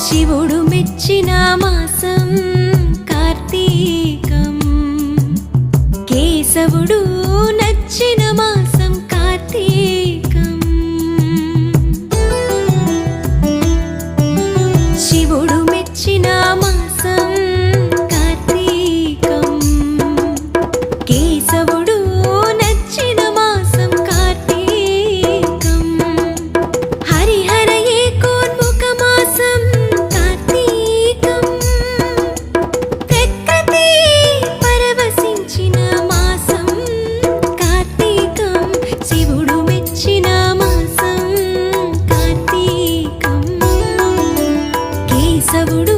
శివుడు మెచ్చిన మాసం కార్తీకం, కేశవుడు నచ్చిన మాసం కార్తీకం. శివుడు మెచ్చిన మాసం కార్తీకం, కేశవుడు నచ్చిన మాసం కార్తీకం. హరిహర ఏకోన్ముఖ మాసం కార్తీకం, ప్రకృతి పరవశించిన మాసం కార్తీకం. శివుడు మెచ్చిన మాసం కార్తీకం, కేశవుడు